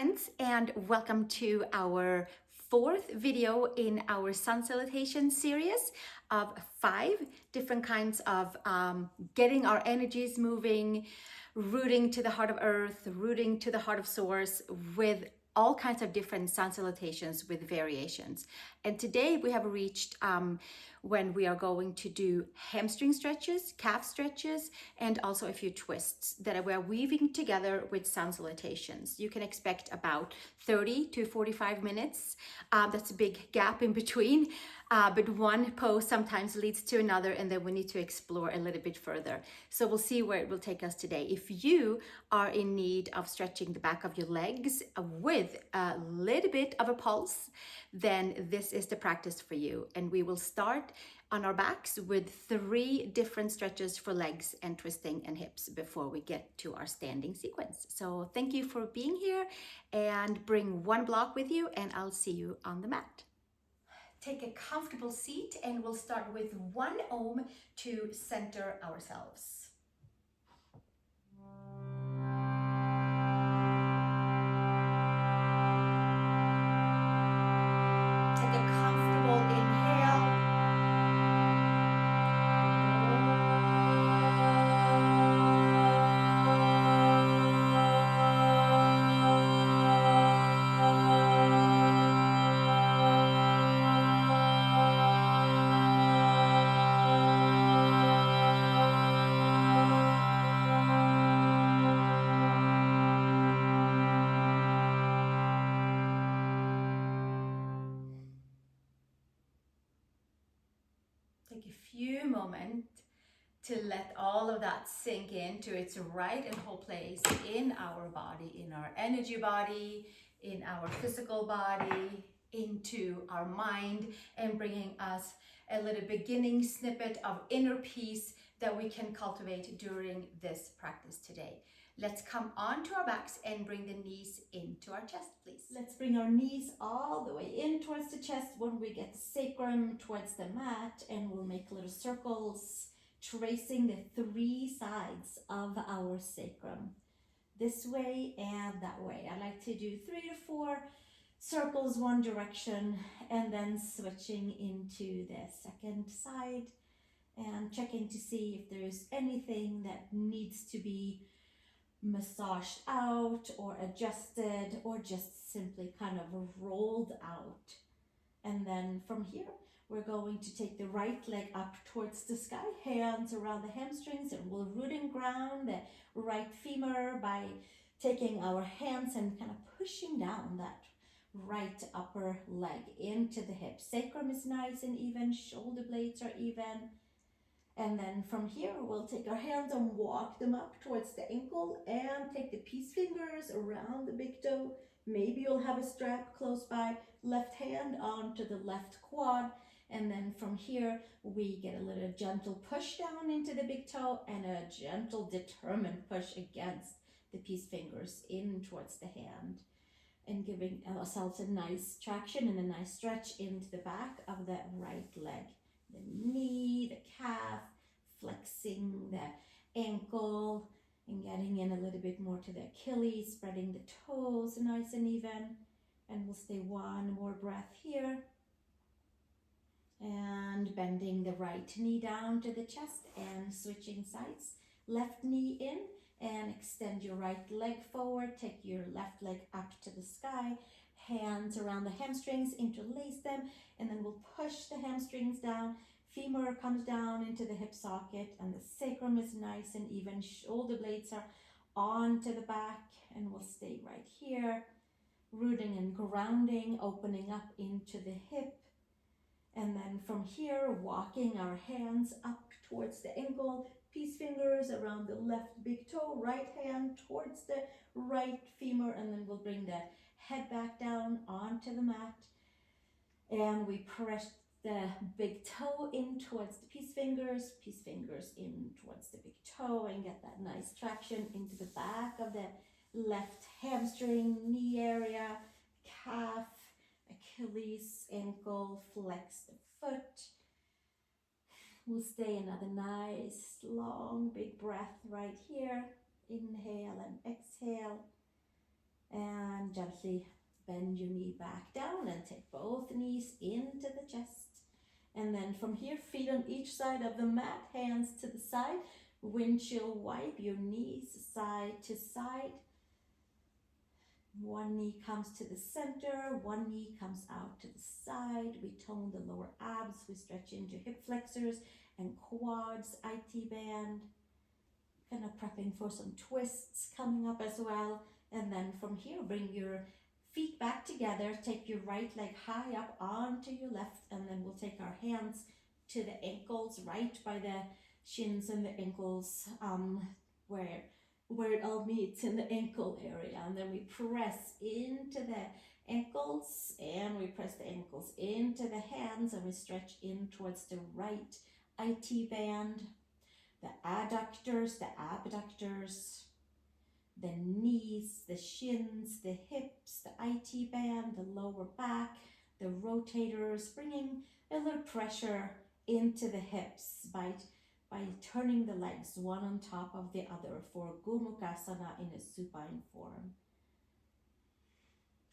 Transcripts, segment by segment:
friends, and welcome to our fourth video in our Sun Salutations series of 5 different kinds of getting our energies moving, rooting to the heart of earth, rooting to the heart of source with all kinds of different sun salutations with variations. And today we have reached when we are going to do hamstring stretches, calf stretches, and also a few twists that we are weaving together with sun salutations. You can expect about 30 to 45 minutes. That's a big gap in between, but one pose sometimes leads to another, and then we need to explore a little bit further. So we'll see where it will take us today. If you are in need of stretching the back of your legs with a little bit of a pulse, then this is the practice for you. And we will start on our backs with 3 different stretches for legs and twisting and hips before we get to our standing sequence. So thank you for being here, and bring one block with you, and I'll see you on the mat. Take a comfortable seat, and we'll start with 1 Om to center ourselves. Take a comfortable inhale. Take a few moments to let all of that sink into its right and whole place in our body, in our energy body, in our physical body, into our mind, and bringing us a little beginning snippet of inner peace that we can cultivate during this practice today. Let's come onto our backs and bring the knees into our chest, please. Let's bring our knees all the way in towards the chest when we get the sacrum towards the mat, and we'll make little circles tracing the 3 sides of our sacrum, this way and that way. I like to do 3 to 4 circles one direction, and then switching into the second side and checking to see if there's anything that needs to be massaged out or adjusted, or just simply kind of rolled out. And then from here, we're going to take the right leg up towards the sky, hands around the hamstrings, and we'll root and ground the right femur by taking our hands and kind of pushing down that right upper leg into the hip. Sacrum is nice and even, shoulder blades are even. And then from here, we'll take our hands and walk them up towards the ankle, and take the peace fingers around the big toe. Maybe you'll have a strap close by. Left hand onto the left quad. And then from here, we get a little gentle push down into the big toe, and a gentle determined push against the peace fingers in towards the hand. And giving ourselves a nice traction and a nice stretch into the back of the right leg. The knee, the calf, flexing the ankle, and getting in a little bit more to the Achilles, spreading the toes nice and even. And we'll stay 1 more breath here. And bending the right knee down to the chest and switching sides. Left knee in, and extend your right leg forward. Take your left leg up to the sky. Hands around the hamstrings, interlace them, and then we'll push the hamstrings down. Femur comes down into the hip socket, and the sacrum is nice and even. Shoulder blades are onto the back, and we'll stay right here. Rooting and grounding, opening up into the hip. And then from here, walking our hands up towards the ankle, peace fingers around the left big toe, right hand towards the right femur, and then we'll bring the head back down onto the mat. And we press the big toe in towards the peace fingers in towards the big toe, and get that nice traction into the back of the left hamstring, knee area, calf, Achilles, ankle, flex the foot. We'll stay another nice, long, big breath right here. Inhale and exhale. And gently bend your knee back down and take both knees into the chest. And then from here, feet on each side of the mat, hands to the side, windshield wipe your knees side to side. One knee comes to the center, one knee comes out to the side. We tone the lower abs, we stretch into hip flexors and quads, IT band. Kind of prepping for some twists coming up as well. And then from here, bring your feet back together, take your right leg high up onto your left, and then we'll take our hands to the ankles, right by the shins and the ankles, where it all meets in the ankle area. And then we press into the ankles, and we press the ankles into the hands, and we stretch in towards the right IT band, the adductors, the abductors, the knees, the shins, the hips, the IT band, the lower back, the rotators, bringing a little pressure into the hips by turning the legs one on top of the other for Gomukasana in a supine form.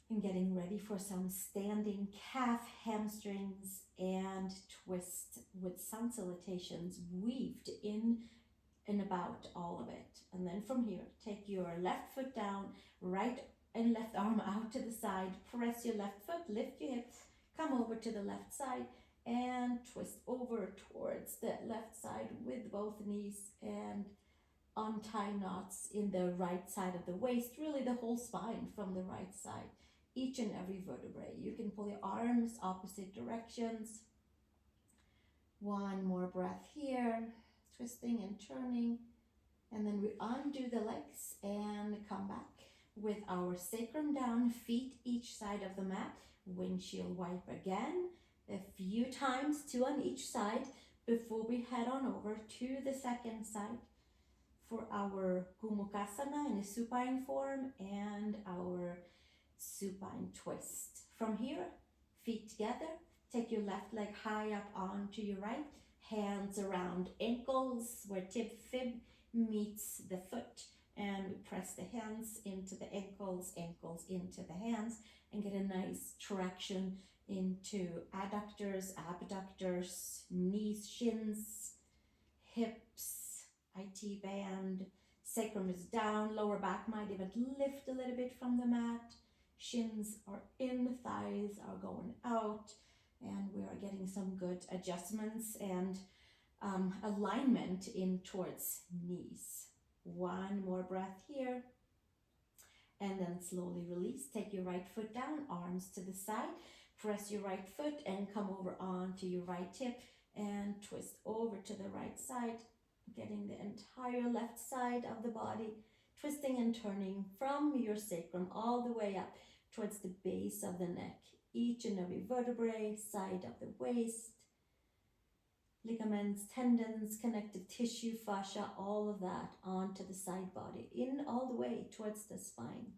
And getting ready for some standing calf, hamstrings, and twist with Sun Salutations weaved in and about all of it. And then from here, take your left foot down, right and left arm out to the side, press your left foot, lift your hips, come over to the left side and twist over towards the left side with both knees, and untie knots in the right side of the waist, really the whole spine from the right side, each and every vertebrae. You can pull your arms opposite directions. One more breath here, twisting and turning. And then we undo the legs and come back with our sacrum down, feet each side of the mat, windshield wipe again, a few times, two on each side, before we head on over to the second side for our Gomukasana in a supine form and our supine twist. From here, feet together, take your left leg high up onto your right, hands around ankles where tib fib meets the foot, and we press the hands into the ankles, ankles into the hands, and get a nice traction into adductors, abductors, knees, shins, hips, IT band. Sacrum is down, lower back might even lift a little bit from the mat. Shins are in, thighs are going out, and we are getting some good adjustments and alignment in towards knees. One more breath here, and then slowly release. Take your right foot down, arms to the side, press your right foot and come over onto your right hip and twist over to the right side, getting the entire left side of the body, twisting and turning from your sacrum all the way up towards the base of the neck, each and every vertebrae, side of the waist, ligaments, tendons, connective tissue, fascia, all of that onto the side body, in all the way towards the spine,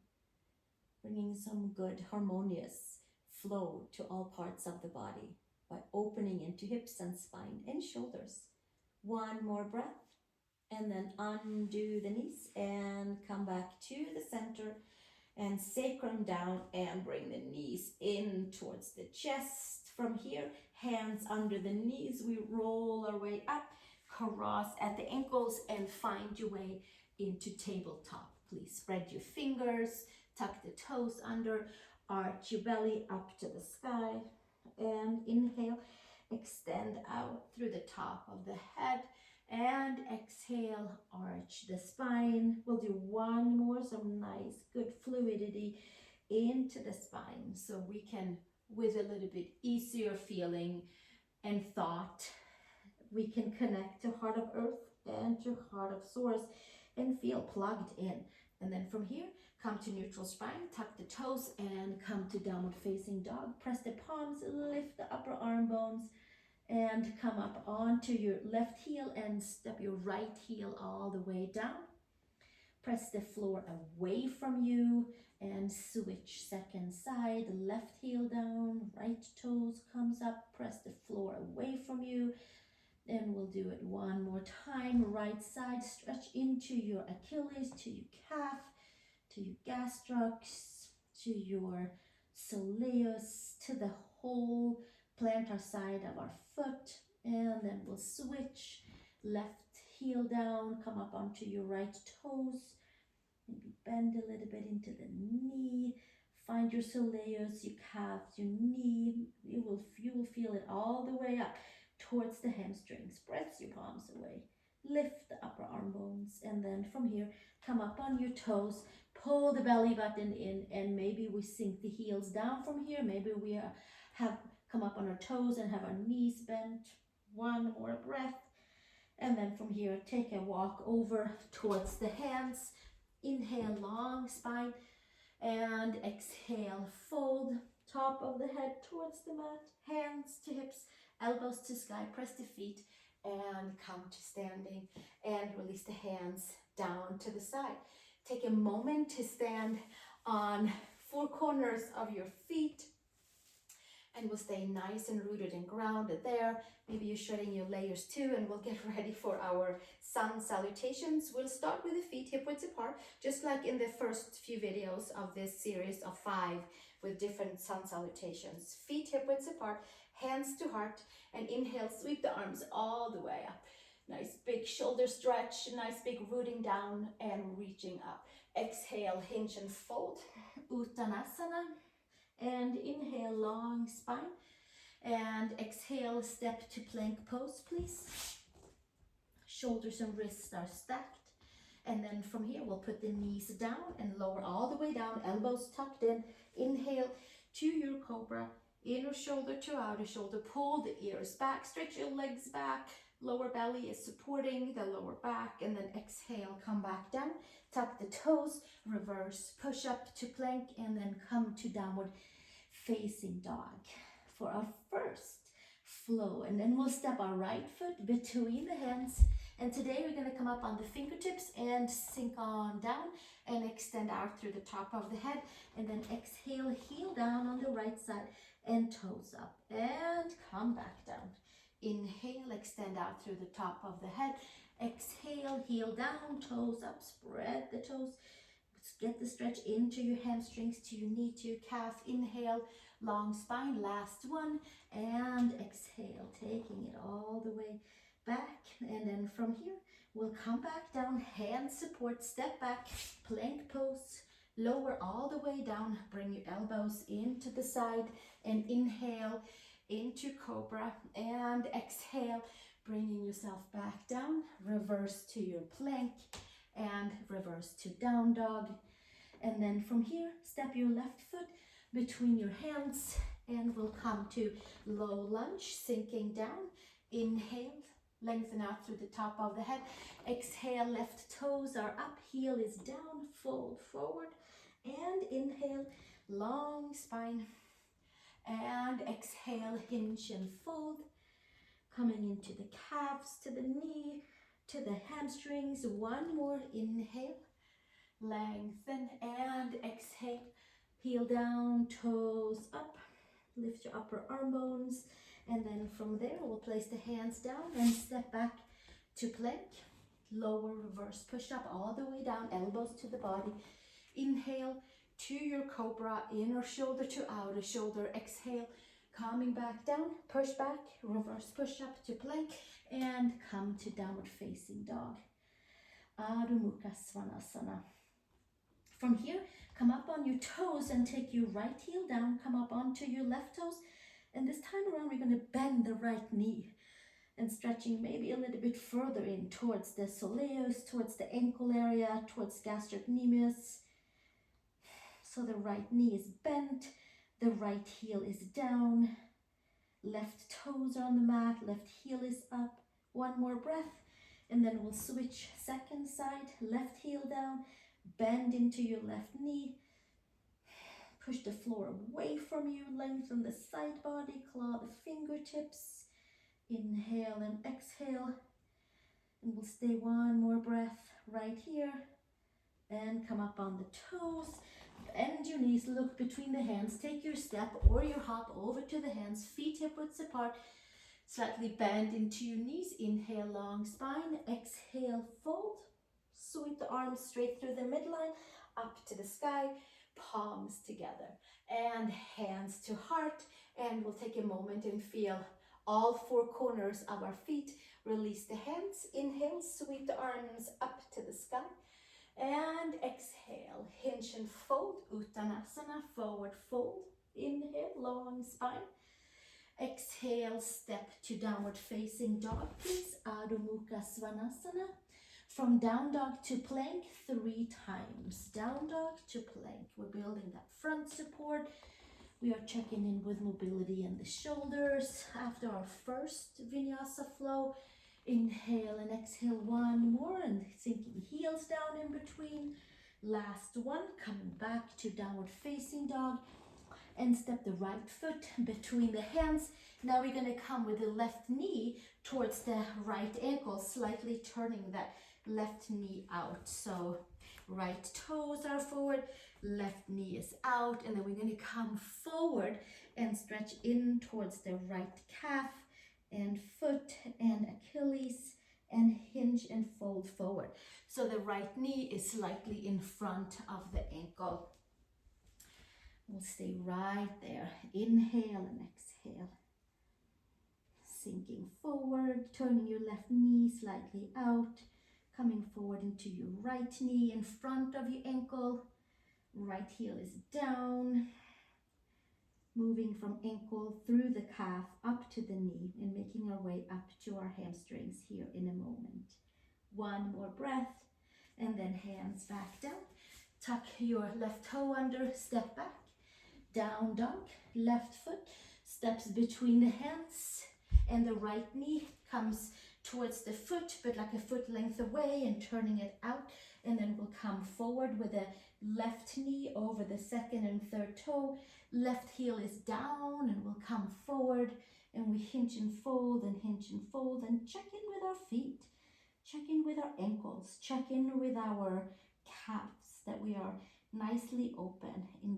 bringing some good harmonious flow to all parts of the body by opening into hips and spine and shoulders. One more breath, and then undo the knees and come back to the center and sacrum down and bring the knees in towards the chest. From here, hands under the knees, we roll our way up, cross at the ankles and find your way into tabletop. Please spread your fingers, tuck the toes under, arch your belly up to the sky, and inhale, extend out through the top of the head, and exhale, arch the spine. We'll do one more, some nice good fluidity into the spine so we can, with a little bit easier feeling and thought, we can connect to heart of earth and to heart of source and feel plugged in. And then from here, come to neutral spine, tuck the toes and come to downward facing dog. Press the palms, lift the upper arm bones, and come up onto your left heel and step your right heel all the way down. Press the floor away from you and switch second side, left heel down, right toes comes up, press the floor away from you. And we'll do it one more time. Right side, stretch into your Achilles, to your calf, to your gastrocs, to your soleus, to the whole plantar side of our foot. And then we'll switch, left heel down, come up onto your right toes, maybe bend a little bit into the knee. Find your soleus, your calves, your knee. You will feel it all the way up towards the hamstrings. Press your palms away. Lift the upper arm bones, and then from here, come up on your toes. Pull the belly button in, and maybe we sink the heels down from here. Maybe we have come up on our toes and have our knees bent. One more breath. And then from here, take a walk over towards the hands. Inhale, long spine. And exhale, fold top of the head towards the mat, hands to hips, elbows to sky, press the feet and come to standing and release the hands down to the side. Take a moment to stand on four corners of your feet, and we'll stay nice and rooted and grounded there. Maybe you're shredding your layers too, and we'll get ready for our Sun Salutations. We'll start with the feet hip width apart, just like in the first few videos of this series of 5 with different Sun Salutations. Feet hip width apart, hands to heart, and inhale, sweep the arms all the way up. Nice big shoulder stretch, nice big rooting down and reaching up. Exhale, hinge and fold, Uttanasana. And inhale, long spine. And exhale, step to plank pose, please. Shoulders and wrists are stacked. And then from here, we'll put the knees down and lower all the way down, elbows tucked in. Inhale to your cobra, inner shoulder to outer shoulder. Pull the ears back, stretch your legs back. Lower belly is supporting the lower back. And then exhale, come back down. Tuck the toes, reverse, push up to plank, and then come to downward facing dog for our first flow. And then we'll step our right foot between the hands. And today we're going to come up on the fingertips and sink on down and extend out through the top of the head. And then exhale, heel down on the right side and toes up and come back down. Inhale, extend out through the top of the head. Exhale, heel down, toes up, spread the toes. Get the stretch into your hamstrings, to your knee, to your calf. Inhale, long spine, last one. And exhale, taking it all the way back. And then from here, we'll come back down, hand support, step back, plank pose. Lower all the way down, bring your elbows into the side. And inhale into cobra. And exhale, bringing yourself back down. Reverse to your plank. And reverse to down dog. And then from here, step your left foot between your hands and we'll come to low lunge, sinking down. Inhale, lengthen out through the top of the head. Exhale, left toes are up, heel is down, fold forward. And inhale, long spine. And exhale, hinge and fold. Coming into the calves, to the knee, to the hamstrings. One more, inhale, lengthen and exhale, heel down, toes up, lift your upper arm bones, and then from there we'll place the hands down and step back to plank. Lower reverse push up all the way down, elbows to the body. Inhale to your cobra, inner shoulder to outer shoulder. Exhale, coming back down, push back, reverse push up to plank, and come to downward facing dog. Adho Mukha Svanasana. From here, come up on your toes and take your right heel down, come up onto your left toes. And this time around, we're going to bend the right knee and stretching maybe a little bit further in towards the soleus, towards the ankle area, towards gastrocnemius. So the right knee is bent, the right heel is down, left toes are on the mat, left heel is up. One more breath, and then we'll switch second side, left heel down, bend into your left knee, push the floor away from you, lengthen the side body, claw the fingertips, inhale and exhale, and we'll stay one more breath right here, and come up on the toes, bend your knees, look between the hands, take your step or your hop over to the hands, feet hip width apart, slightly bend into your knees, inhale long spine, exhale fold, sweep the arms straight through the midline, up to the sky, palms together, and hands to heart. And we'll take a moment and feel all four corners of our feet. Release the hands. Inhale, sweep the arms up to the sky. And exhale, hinge and fold, Uttanasana, forward fold. Inhale, long spine. Exhale, step to downward facing dog, please. Adho Mukha Svanasana. From down dog to plank 3 times. Down dog to plank. We're building that front support. We are checking in with mobility in the shoulders. After our first vinyasa flow, inhale and exhale one more, and sinking heels down in between. Last one, coming back to downward facing dog, and step the right foot between the hands. Now we're going to come with the left knee towards the right ankle, slightly turning that left knee out. So right toes are forward, left knee is out, and then we're going to come forward and stretch in towards the right calf and foot and Achilles, and hinge and fold forward. So the right knee is slightly in front of the ankle. We'll stay right there. Inhale and exhale. Sinking forward, turning your left knee slightly out, coming forward into your right knee in front of your ankle. Right heel is down. Moving from ankle through the calf up to the knee and making our way up to our hamstrings here in a moment. One more breath, and then hands back down. Tuck your left toe under, step back. Down dog, left foot steps between the hands, and the right knee comes towards the foot, but like a foot length away, and turning it out. And then we'll come forward with the left knee over the second and third toe. Left heel is down, and we'll come forward, and we hinge and fold and hinge and fold, and check in with our feet. Check in with our ankles. Check in with our calves, that we are nicely open in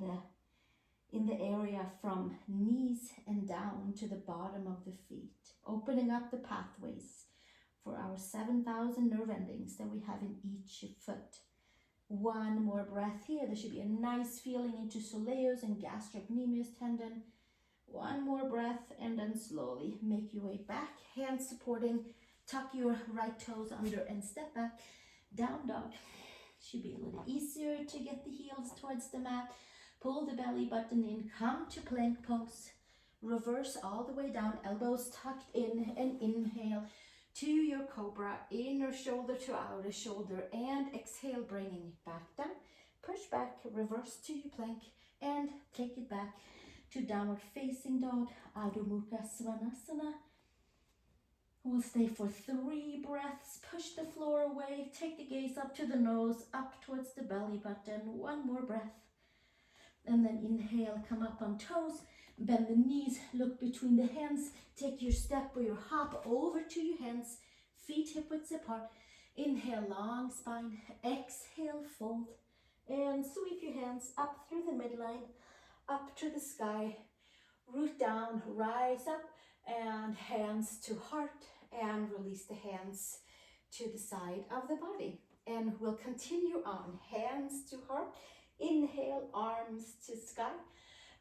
the area from knees and down to the bottom of the feet, opening up the pathways for our 7,000 nerve endings that we have in each foot. One more breath here. There should be a nice feeling into soleus and gastrocnemius tendon. One more breath, and then slowly make your way back, hands supporting, tuck your right toes under and step back. Down dog. Should be a little easier to get the heels towards the mat. Pull the belly button in, come to plank pose. Reverse all the way down, elbows tucked in, and inhale to your cobra, inner shoulder to outer shoulder, and exhale, bringing it back down. Push back, reverse to your plank, and take it back to downward facing dog, Adho Mukha Svanasana. We'll stay for 3 breaths. Push the floor away, take the gaze up to the nose, up towards the belly button. One more breath. And then inhale, come up on toes, bend the knees, look between the hands, take your step or your hop over to your hands, feet hip widths apart. Inhale, long spine, exhale, fold, and sweep your hands up through the midline, up to the sky, root down, rise up, and hands to heart, and release the hands to the side of the body. And we'll continue on, hands to heart. Inhale, arms to sky.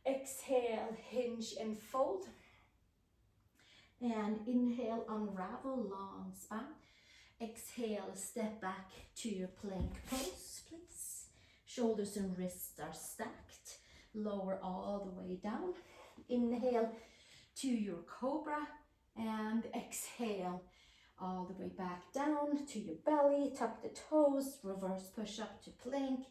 Exhale, hinge and fold. And inhale, unravel, long spine. Exhale, step back to your plank pose, please. Shoulders and wrists are stacked. Lower all the way down. Inhale to your cobra, and exhale all the way back down to your belly. Tuck the toes, reverse push up to plank.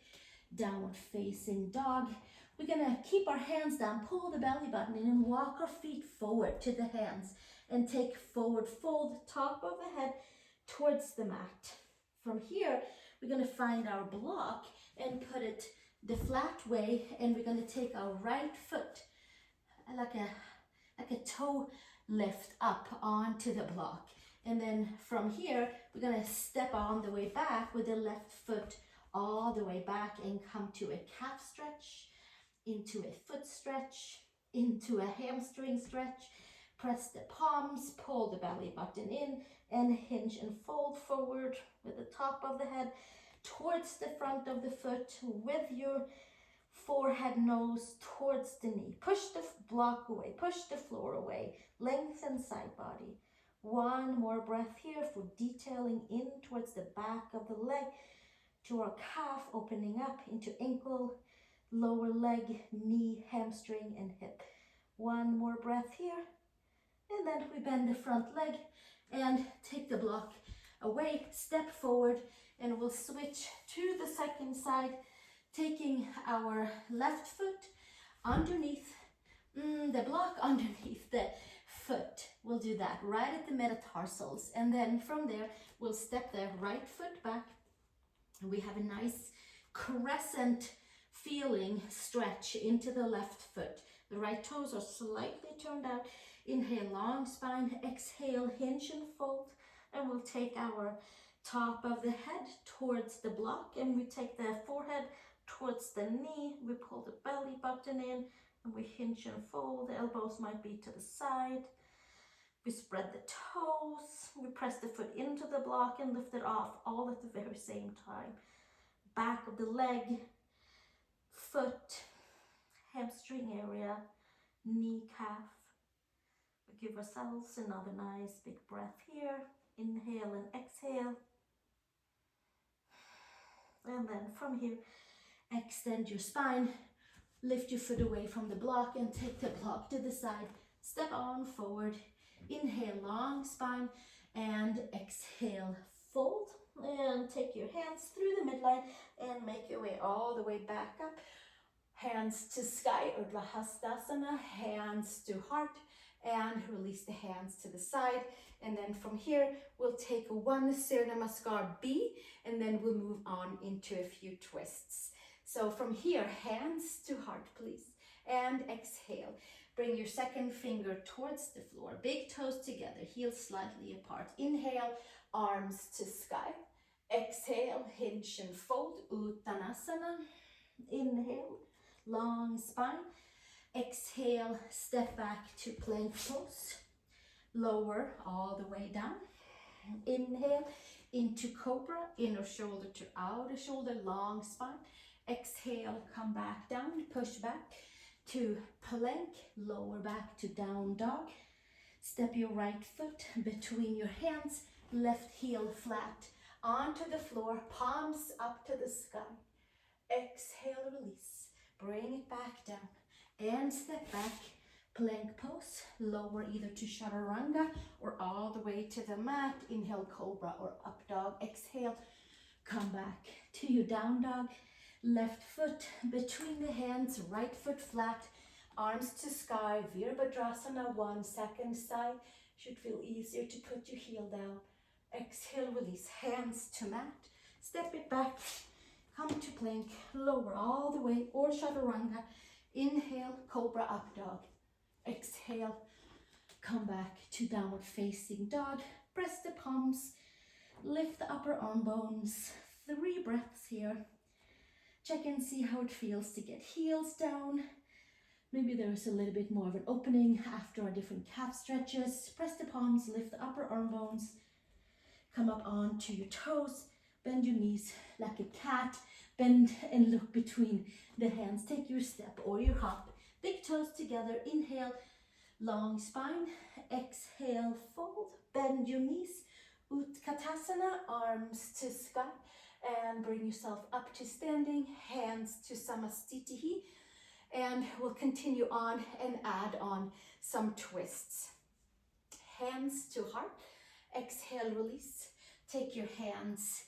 Downward facing dog. We're gonna keep our hands down, pull the belly button in, and walk our feet forward to the hands, and take forward fold, top of the head towards the mat. From here, we're gonna find our block and put it the flat way, and we're gonna take our right foot like a toe lift up onto the block. And then from here, we're gonna step on the way back with the left foot all the way back, and come to a calf stretch, into a foot stretch, into a hamstring stretch. Press the palms, pull the belly button in, and hinge and fold forward with the top of the head. towards the front of the foot with your forehead, nose towards the knee. Push the block away, push the floor away, lengthen side body. One more breath here for detailing in towards the back of the leg to our calf, opening up into ankle, lower leg, knee, hamstring, and hip. One more breath here. And then we bend the front leg and take the block away, step forward, and we'll switch to the second side, taking our left foot underneath the block, underneath the foot. We'll do that right at the metatarsals. And then from there, we'll step the right foot back. And we have a nice crescent feeling stretch into the left foot. The right toes are slightly turned out. Inhale, long spine. Exhale, hinge and fold. And we'll take our top of the head towards the block, and we take the forehead towards the knee. We pull the belly button in, and we hinge and fold. The elbows might be to the side. We spread the toes. We press the foot into the block and lift it off, all at the very same time. Back of the leg, foot, hamstring area, knee, calf. We give ourselves another nice big breath here. Inhale and exhale. And then from here, extend your spine, lift your foot away from the block and take the block to the side. Step on forward. Inhale, long spine, and exhale, fold. And take your hands through the midline and make your way all the way back up. Hands to sky, Urdhva Hastasana, hands to heart, and release the hands to the side. And then from here, we'll take a one Surya Namaskar B, and then we'll move on into a few twists. So from here, hands to heart, please. And exhale. Bring your second finger towards the floor. Big toes together, heels slightly apart. Inhale, arms to sky. Exhale, hinge and fold, Uttanasana. Inhale, long spine. Exhale, step back to plank pose. Lower all the way down. Inhale into cobra, inner shoulder to outer shoulder, long spine. Exhale, come back down, push back to plank, lower back to down dog. Step your right foot between your hands, left heel flat onto the floor, palms up to the sky. Exhale, release, bring it back down and step back. Plank pose, lower either to chaturanga or all the way to the mat. Inhale, cobra or up dog. Exhale, come back to your down dog. Left foot between the hands, right foot flat, arms to sky. Virabhadrasana, 1 second side. Should feel easier to put your heel down. Exhale, release, hands to mat. Step it back, come to plank, lower all the way or chaturanga. Inhale, cobra, up dog. Exhale, come back to downward facing dog. Press the palms, lift the upper arm bones. 3 breaths here. Check and see how it feels to get heels down. Maybe there's a little bit more of an opening after our different calf stretches. Press the palms, lift the upper arm bones. Come up onto your toes. Bend your knees like a cat. Bend and look between the hands. Take your step or your hop. Big toes together. Inhale, long spine. Exhale, fold. Bend your knees. Utkatasana, arms to sky. And bring yourself up to standing. Hands to Samastitihi. And we'll continue on and add on some twists. Hands to heart. Exhale, release. Take your hands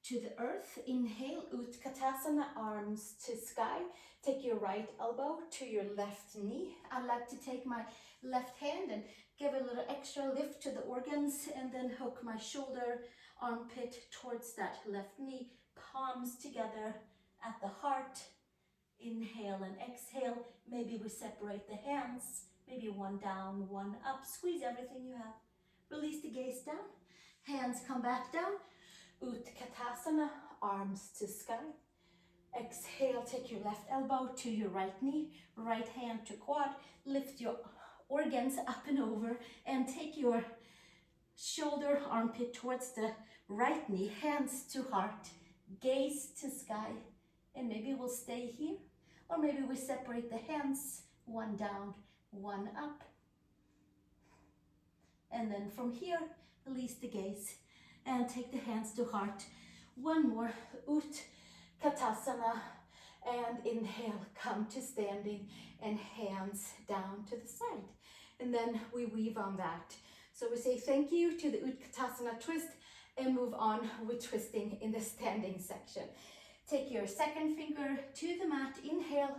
to the earth. Inhale, Utkatasana, arms to sky. Take your right elbow to your left knee. I like to take my left hand and give a little extra lift to the organs and then hook my shoulder, armpit towards that left knee. Palms together at the heart. Inhale and exhale. Maybe we separate the hands. Maybe one down, one up. Squeeze everything you have. Release the gaze down. Hands come back down. Utkatasana, arms to sky. Exhale, take your left elbow to your right knee, right hand to quad. Lift your organs up and over and take your shoulder, armpit towards the right knee, hands to heart. gaze to sky, and maybe we'll stay here, or maybe we separate the hands, one down, one up. And then from here, release the gaze and take the hands to heart. One more, Utkatasana, and inhale, come to standing and hands down to the side. And then we weave on that. So we say thank you to the Utkatasana twist and move on with twisting in the standing section. Take your second finger to the mat, inhale,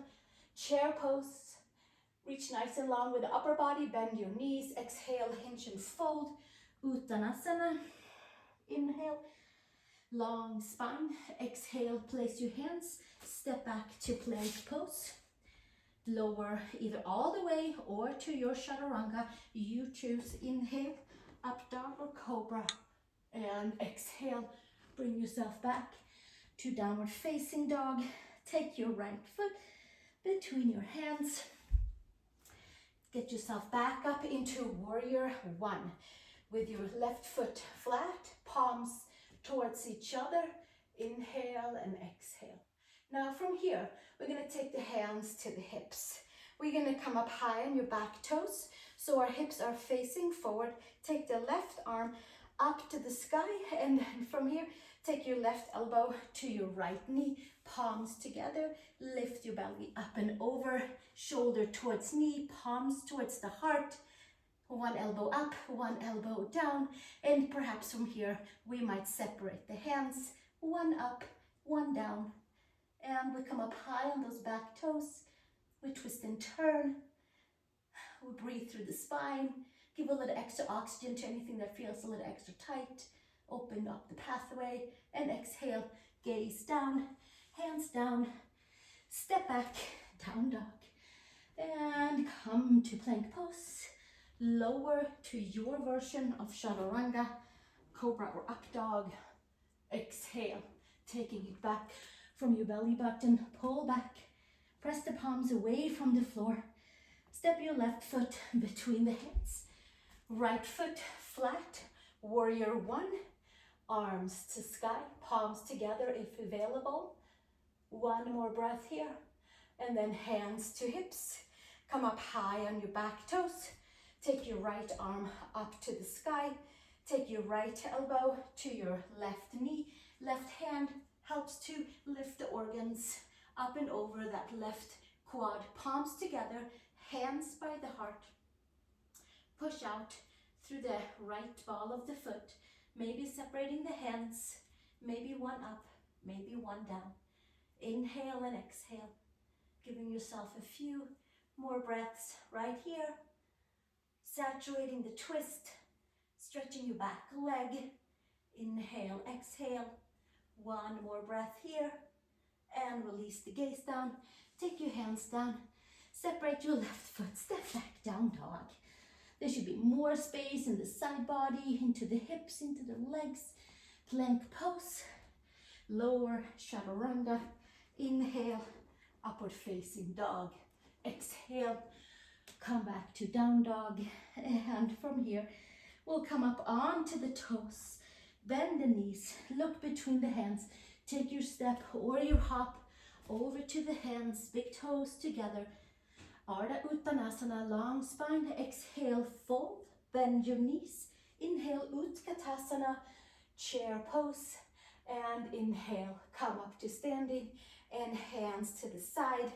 chair pose. Reach nice and long with the upper body, bend your knees, exhale, hinge and fold, Uttanasana. Inhale, long spine, exhale, place your hands, step back to plank pose. Lower either all the way or to your chaturanga, you choose. Inhale, up dog or cobra, and exhale, bring yourself back to downward facing dog. Take your right foot between your hands. Get yourself back up into warrior one with your left foot flat, palms towards each other. Inhale and exhale. Now from here, we're going to take the hands to the hips. We're going to come up high on your back toes so our hips are facing forward. Take the left arm up to the sky, and then from here, take your left elbow to your right knee, palms together, lift your belly up and over, shoulder towards knee, palms towards the heart, one elbow up, one elbow down, and perhaps from here we might separate the hands, one up, one down, and we come up high on those back toes, we twist and turn, we breathe through the spine, give a little extra oxygen to anything that feels a little extra tight, open up the pathway, and exhale, gaze down, hands down, step back, down dog, and come to plank pose. Lower to your version of chaturanga, cobra or up dog. Exhale, taking it back from your belly button, pull back, press the palms away from the floor, step your left foot between the hands, right foot flat, warrior one, arms to sky, palms together if available. One more breath here, and then hands to hips, come up high on your back toes. Take your right arm up to the sky. Take your right elbow to your left knee. Left hand helps to lift the organs up and over that left quad. Palms together, hands by the heart. Push out through the right ball of the foot. Maybe separating the hands. Maybe one up, maybe one down. Inhale and exhale. Giving yourself a few more breaths right here. Saturating the twist, stretching your back leg. Inhale, exhale. One more breath here. And release the gaze down. Take your hands down. Separate your left foot. Step back, down dog. There should be more space in the side body, into the hips, into the legs. Plank pose. Lower chaturanga. Inhale, upward facing dog. Exhale. Come back to down dog, and from here we'll come up onto the toes, bend the knees, look between the hands, take your step or your hop over to the hands, big toes together, Ardha Uttanasana, long spine, exhale, fold, bend your knees, inhale, Utkatasana, chair pose, and inhale, come up to standing, and hands to the side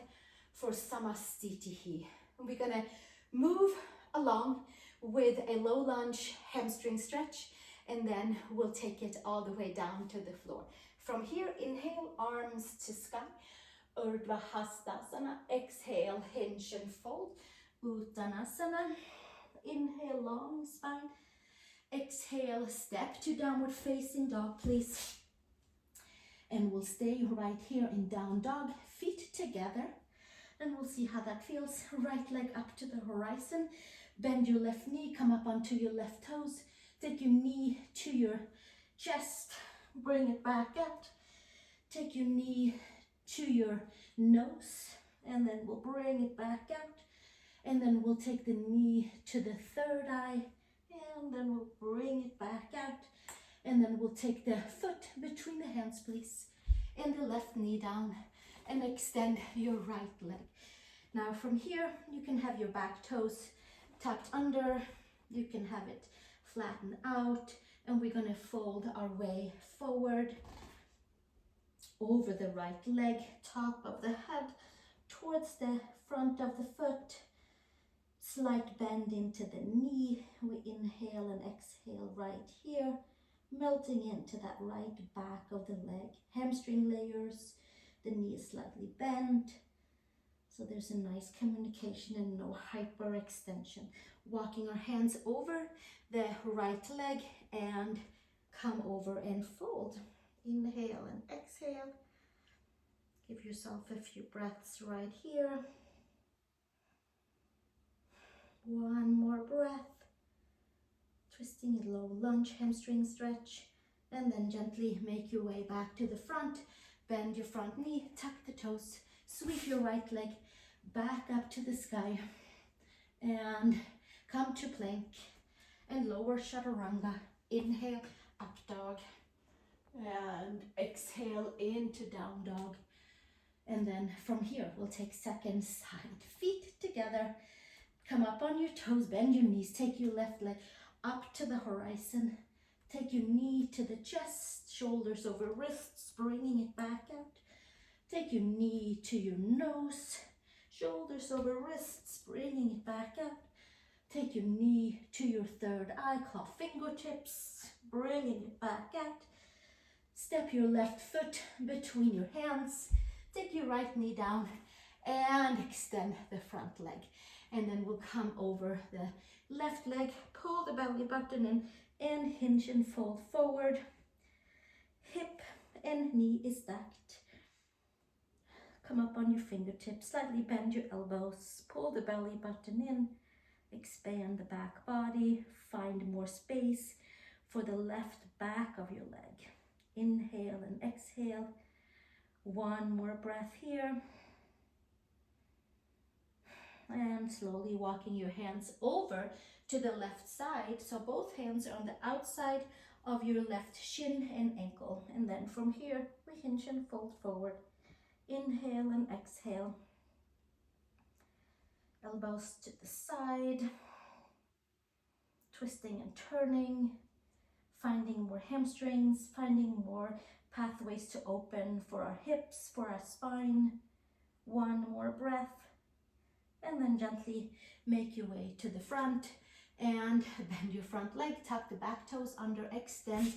for Samastitihi. We're gonna move along with a low lunge hamstring stretch, and then we'll take it all the way down to the floor. From here, inhale, arms to sky, Urdhva Hastasana, exhale, hinge and fold, Uttanasana, inhale, long spine, exhale, step to downward facing dog, please. And we'll stay right here in down dog, feet together. And we'll see how that feels. Right leg up to the horizon. Bend your left knee, come up onto your left toes. Take your knee to your chest. Bring it back out. Take your knee to your nose. And then we'll bring it back out. And then we'll take the knee to the third eye. And then we'll bring it back out. And then we'll take the foot between the hands, please. and the left knee down, and extend your right leg. Now from here, you can have your back toes tucked under, you can have it flatten out, and we're gonna fold our way forward over the right leg, top of the head, towards the front of the foot, slight bend into the knee. We inhale and exhale right here, melting into that right back of the leg. Hamstring layers, the knee is slightly bent, so there's a nice communication and no hyperextension. Walking our hands over the right leg and come over and fold. Inhale and exhale. Give yourself a few breaths right here. One more breath. Twisting a low lunge, hamstring stretch, and then gently make your way back to the front. Bend your front knee, tuck the toes, sweep your right leg back up to the sky, and come to plank and lower chaturanga. Inhale, up dog, and exhale into down dog. And then from here, we'll take second side, feet together, come up on your toes, bend your knees, take your left leg up to the horizon, take your knee to the chest, shoulders over wrists, bringing it back out. Take your knee to your nose, shoulders over wrists, bringing it back out. Take your knee to your third eye, claw fingertips, bringing it back out. Step your left foot between your hands, take your right knee down and extend the front leg. And then we'll come over the left leg, pull the belly button in and hinge and fold forward. Hip and knee is stacked. Come up on your fingertips, slightly bend your elbows, pull the belly button in, expand the back body, find more space for the left back of your leg. Inhale and exhale. One more breath here. And slowly walking your hands over to the left side. So both hands are on the outside of your left shin and ankle. And then from here, we hinge and fold forward. Inhale and exhale. Elbows to the side. Twisting and turning. Finding more hamstrings, finding more pathways to open for our hips, for our spine. One more breath. And then gently make your way to the front and bend your front leg, tuck the back toes under, extend,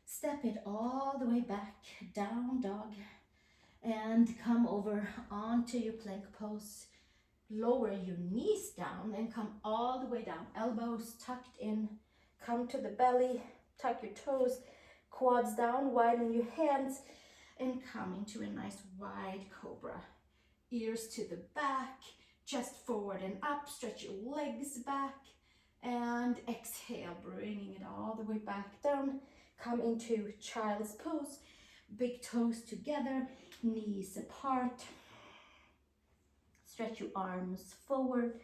step it all the way back, down dog, and come over onto your plank pose. Lower your knees down and come all the way down, elbows tucked in, come to the belly, tuck your toes, quads down, widen your hands, and come into a nice wide cobra. Ears to the back, chest forward and up, stretch your legs back, and exhale, bringing it all the way back down. Come into child's pose, big toes together, knees apart. Stretch your arms forward.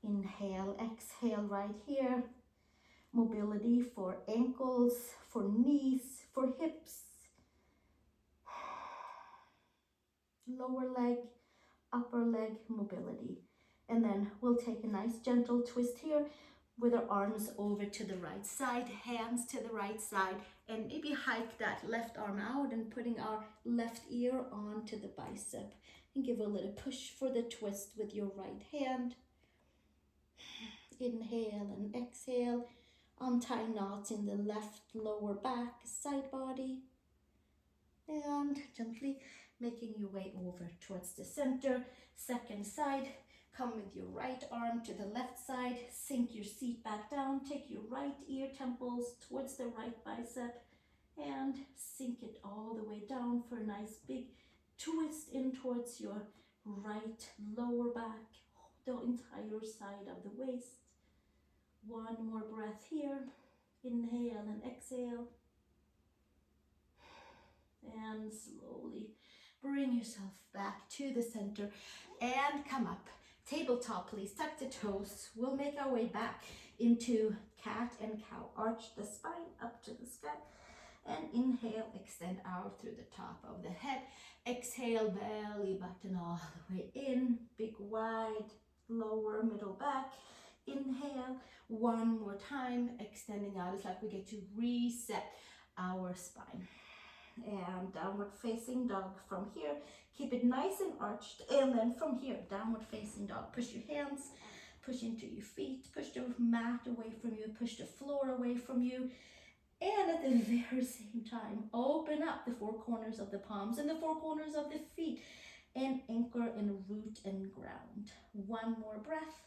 Inhale, exhale right here. Mobility for ankles, for knees, for hips. Lower leg, upper leg mobility. And then we'll take a nice gentle twist here with our arms over to the right side, hands to the right side, and maybe hike that left arm out and putting our left ear onto the bicep. And give a little push for the twist with your right hand. Inhale and exhale. Untie knots in the left lower back, side body. And gently making your way over towards the center. Second side, come with your right arm to the left side, sink your seat back down, take your right ear temples towards the right bicep, and sink it all the way down for a nice big twist in towards your right lower back, the entire side of the waist. One more breath here. Inhale and exhale. And slowly bring yourself back to the center and come up. Tabletop, please. Tuck the toes. We'll make our way back into cat and cow. Arch the spine up to the sky And inhale, extend out through the top of the head. Exhale, belly button all the way in, big wide, lower middle back. Inhale, one more time, extending out. It's like we get to reset our spine. And downward facing dog from here. Keep it nice and arched. And then from here, downward facing dog. Push your hands, push into your feet, push the mat away from you, push the floor away from you. And at the very same time, open up the four corners of the palms and the four corners of the feet and anchor and root and ground. One more breath.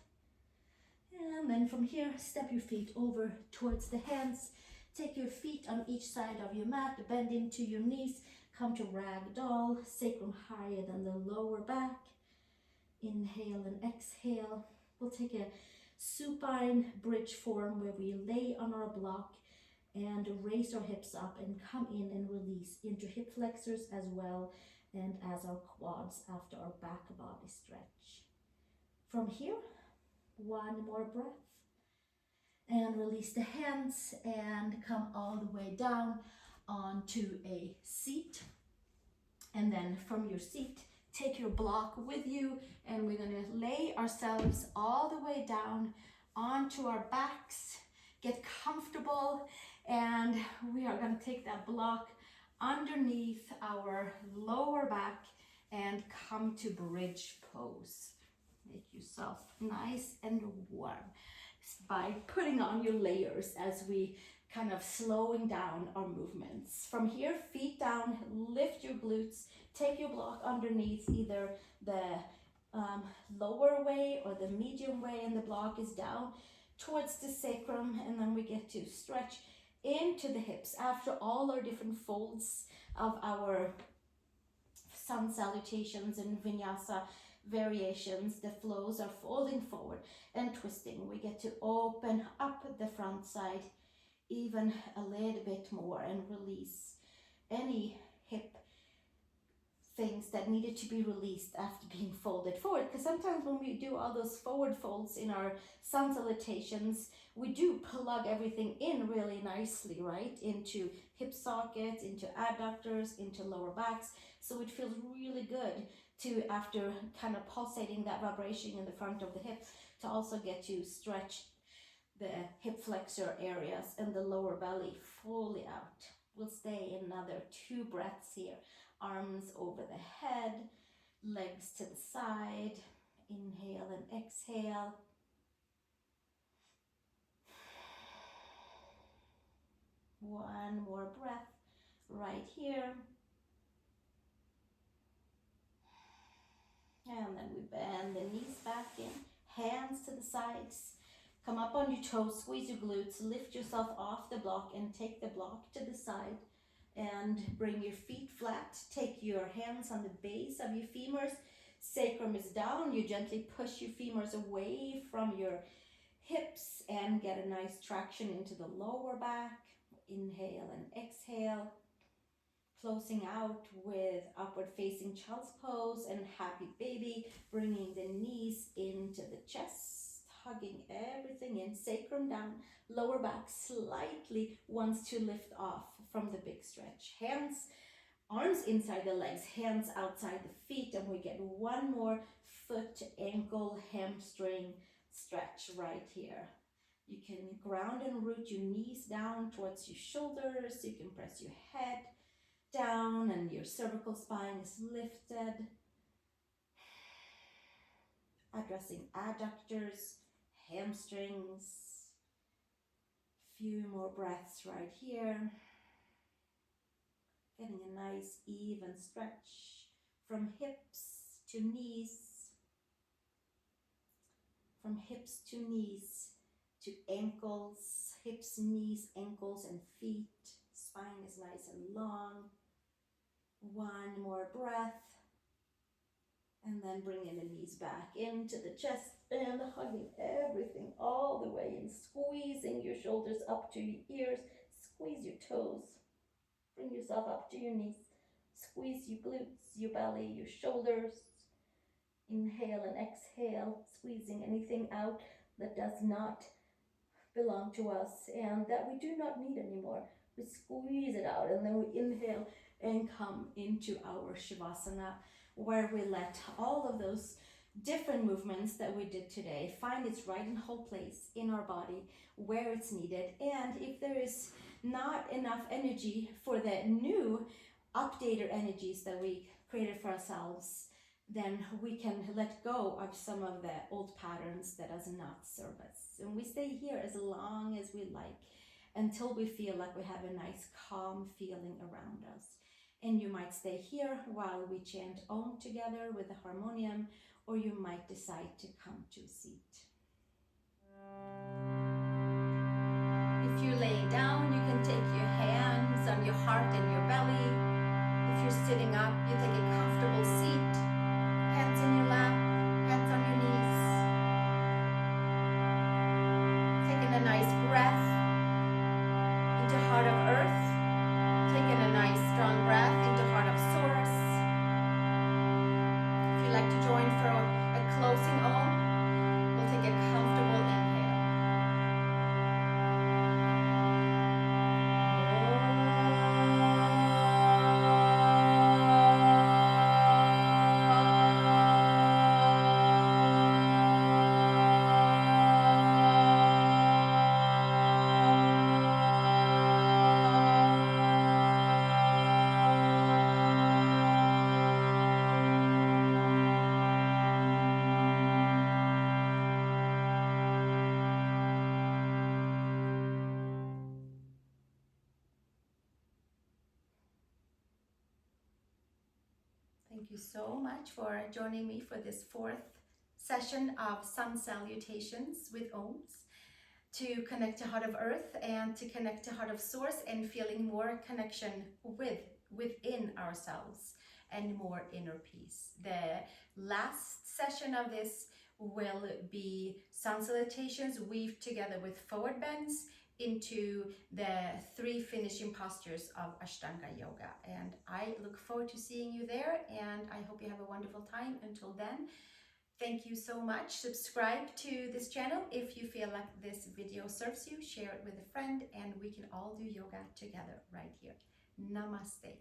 And then from here, step your feet over towards the hands. Take your feet on each side of your mat, bend into your knees, come to ragdoll, sacrum higher than the lower back. Inhale and exhale. We'll take a supine bridge form where we lay on our block and raise our hips up and come in and release into hip flexors as well, and as our quads after our back body stretch. From here, one more breath. And release the hands and come all the way down onto a seat. And then from your seat, take your block with you, and we're going to lay ourselves all the way down onto our backs. Get comfortable, and we are going to take that block underneath our lower back and come to bridge pose. Make yourself nice and warm by putting on your layers as we kind of slowing down our movements. From here, feet down, lift your glutes, take your block underneath, either the lower way or the medium way, and the block is down towards the sacrum, and then we get to stretch into the hips after all our different folds of our Sun Salutations and Vinyasa variations. The flows are folding forward and twisting. We get to open up the front side even a little bit more and release any hip things that needed to be released after being folded forward. Because sometimes when we do all those forward folds in our Sun Salutations, we do plug everything in really nicely, right? Into hip sockets, into adductors, into lower backs. So it feels really good to, after kind of pulsating that vibration in the front of the hip, to also get to stretch the hip flexor areas and the lower belly fully out. We'll stay another 2 breaths here. Arms over the head, legs to the side. Inhale and exhale. One more breath right here. And then we bend the knees back in, hands to the sides. Come up on your toes, squeeze your glutes, lift yourself off the block and take the block to the side. And bring your feet flat. Take your hands on the base of your femurs. Sacrum is down. You gently push your femurs away from your hips and get a nice traction into the lower back. Inhale and exhale. Closing out with upward facing child's pose and happy baby. Bringing the knees into the chest, hugging everything in. Sacrum down. Lower back slightly wants to lift off from the big stretch. Hands, arms inside the legs, hands outside the feet, and we get one more foot, ankle, hamstring stretch right here. You can ground and root your knees down towards your shoulders. You can press your head down and your cervical spine is lifted. Addressing adductors, hamstrings. Few more breaths right here. Getting a nice even stretch from hips to knees. From hips to knees to ankles, hips, knees, ankles, and feet. Spine is nice and long. One more breath. And then bringing the knees back into the chest and hugging everything all the way in. Squeezing your shoulders up to your ears. Squeeze your toes. Bring yourself up to your knees. Squeeze your glutes, your belly, your shoulders. Inhale and exhale, squeezing anything out that does not belong to us and that we do not need anymore. We squeeze it out, and then we inhale and come into our Shavasana, where we let all of those different movements that we did today find its right and whole place in our body where it's needed. And if there is not enough energy for the new updated energies that we created for ourselves, then we can let go of some of the old patterns that does not serve us. And we stay here as long as we like, until we feel like we have a nice calm feeling around us. And you might stay here while we chant Om together with the harmonium, or you might decide to come to a seat. If you're laying down, you can take your hands on your heart and your belly. If you're sitting up, you take a comfortable seat, hands in your lap, hands on your knees. Taking a nice breath into heart of earth, taking a nice strong breath into heart of source. If you'd like to join for a closing Om, we'll take a comfortable inhale. Thank you so much for joining me for this fourth session of Sun Salutations with Ohms, to connect to heart of earth and to connect to heart of source, and feeling more connection within ourselves and more inner peace. The last session of this will be Sun Salutations weaved together with forward bends into the 3 finishing postures of Ashtanga Yoga. And I look forward to seeing you there, and I hope you have a wonderful time. Until then, thank you so much. Subscribe to this channel if you feel like this video serves you. Share it with a friend, and we can all do yoga together right here. Namaste.